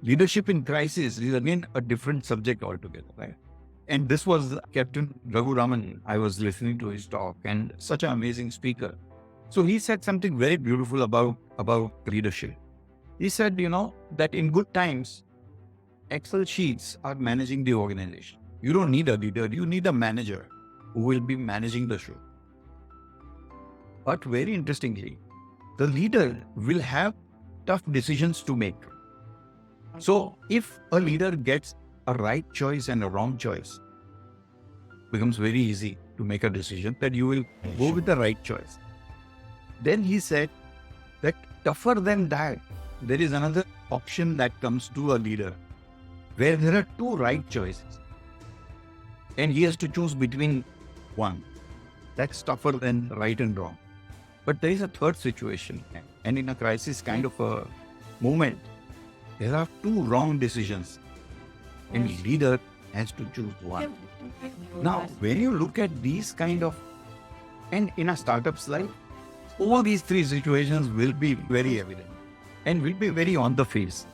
Leadership in crisis is again a different subject altogether, right? And this was Captain Raghu Raman. I was listening to his talk, and such an amazing speaker. So he said something very beautiful about leadership. He said, that in good times, Excel sheets are managing the organization. You don't need a leader, you need a manager who will be managing the show. But very interestingly, the leader will have tough decisions to make. So if a leader gets a right choice and a wrong choice, it becomes very easy to make a decision that you will go with the right choice. Then he said that tougher than that, there is another option that comes to a leader where there are two right choices and he has to choose between one. That's tougher than right and wrong. But there is a third situation, and in a crisis kind of a moment, there are two wrong decisions and leader has to choose one. Now, when you look at these kind of, and in a startup's life, all these three situations will be very evident and will be very on the face.